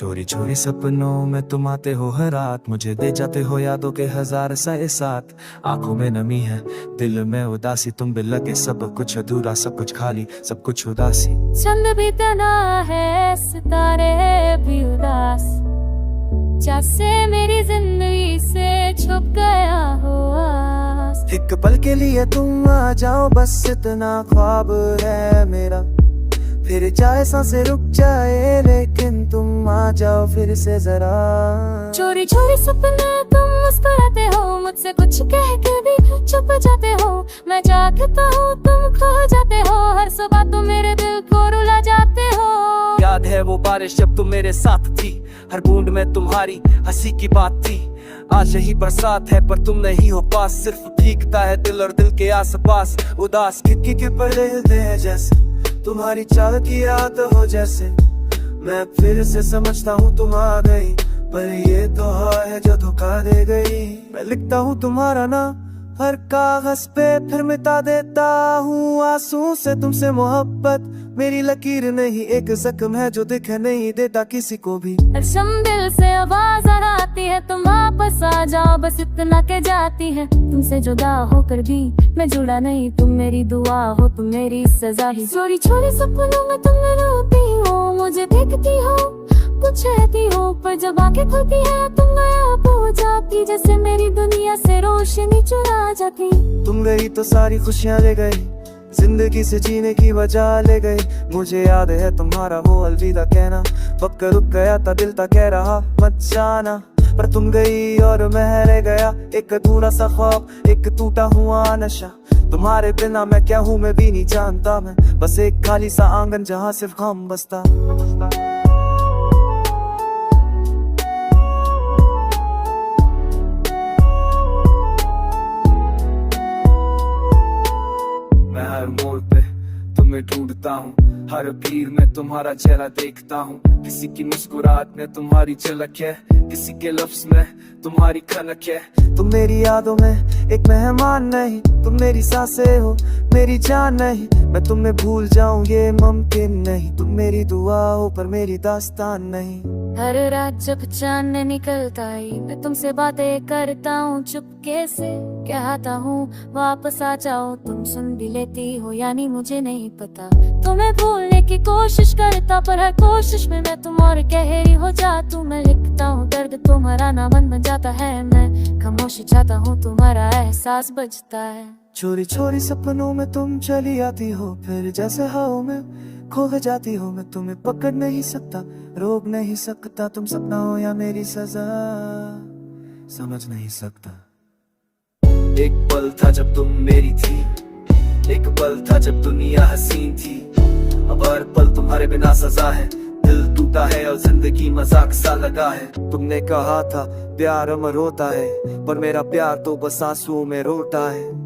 चोरी चोरी सपनों में तुम आते हो हर रात, मुझे दे जाते हो यादों के हजार साए साथ। आंखों में नमी है, दिल में उदासी, तुम भी लगे सब कुछ अधूरा, सब कुछ खाली, सब कुछ उदासी। चंद भी तना है, सितारे भी उदास, जैसे मेरी जिंदगी से छुप गया हो आस। एक पल के लिए तुम आ जाओ, बस इतना ख्वाब है मेरा, फिर चाहे सांसें रुक जाए, लेकिन तुम आ जाओ फिर से जरा। चोरी चोरी सपने तुम मुस्कुराते हो, मुझसे कुछ कह के भी चुप जाते हो। मैं जागता हूँ तुम खो जाते हो, हर सुबह तुम मेरे दिल को रुला जाते हो। याद है वो बारिश जब तुम मेरे साथ थी, हर बूंद में तुम्हारी हंसी की बात थी। आज यही बरसात है पर तुम नहीं हो पास, सिर्फ भीगता है दिल और दिल के आस पास। उदास खिड़की के पर्दे हिलते हैं जैसे तुम्हारी चाल की याद हो जैसे। मैं फिर से समझता हूँ तुम आ गई, पर ये तो है जो धोखा दे गई। मैं लिखता हूँ तुम्हारा नाम हर कागज पे, फिर मिटा देता हूँ आंसू से। तुमसे मोहब्बत मेरी लकीर नहीं, एक जख्म है जो दिख नहीं देता किसी को भी। हरदम दिल से आवाज आती है, तुम वापस आ जाओ, बस इतना के जाती है। तुमसे जुदा होकर भी मैं जुड़ा नहीं, तुम मेरी दुआ हो, तुम मेरी सजा ही। चोरी चोरी सपनों में तुम रोती हो, मुझे देखती हो, कुछ रहती हो, पर जब आंखें खुलती है तुम गायब हो जाती, जैसे मेरी दुनिया से रोशनी चुरा जाती। तुम गई तो सारी खुशियाँ ले गई, जिंदगी से जीने की वजह ले गई। मुझे याद है तुम्हारा वो अलविदा कहना, वक्त रुक गया था दिल था कह रहा मत जाना, पर तुम गई और मैं रह गया। एक अधूरा सा ख्वाब, एक टूटा हुआ नशा, तुम्हारे बिना मैं क्या हूँ मैं भी नहीं जानता। मैं बस एक खाली सा आंगन जहाँ सिर्फ खाम बसता। मैं हर मोड़ पे तुम्हें ढूंढता हूँ, हर भीड़ में तुम्हारा चेहरा देखता हूँ। किसी की मुस्कुराहट में तुम्हारी झलक है, किसी के लफ्ज में तुम्हारी खनक है। तुम मेरी यादों में एक मेहमान नहीं, तुम मेरी सांसें हो, मेरी जान नहीं। मैं तुम्हें भूल जाऊं ये मुमकिन नहीं, तुम मेरी दुआ हो पर मेरी दास्तान नहीं। हर रात जब चांद निकलता ही मैं तुमसे बातें करता हूँ चुपके से, कहता हूँ वापस आ जाओ। तुम सुन भी लेती हो यानी मुझे नहीं पता, तुम्हें भूलने की कोशिश करता, पर हर कोशिश में मैं तुम और गहरी हो जाती हूँ। मैं लिखता हूँ दर्द तुम्हारा ना मन बन जाता है, मैं खामोशी चाहता हूँ तुम्हारा एहसास बजता है। चोरी चोरी सपनों में तुम चली आती हो, फिर जैसे हवा में खो जाती हो। मैं तुम्हें पकड़ नहीं सकता, रोक नहीं सकता, तुम सपना हो या मेरी सजा समझ नहीं सकता। एक पल था जब तुम मेरी थी, एक पल था जब दुनिया हसीन थी, अब हर पल तुम्हारे बिना सजा है। दिल टूटा है और जिंदगी मजाक सा लगा है। तुमने कहा था प्यार अमर होता है, पर मेरा प्यार तो बस आंसुओं में रोता है।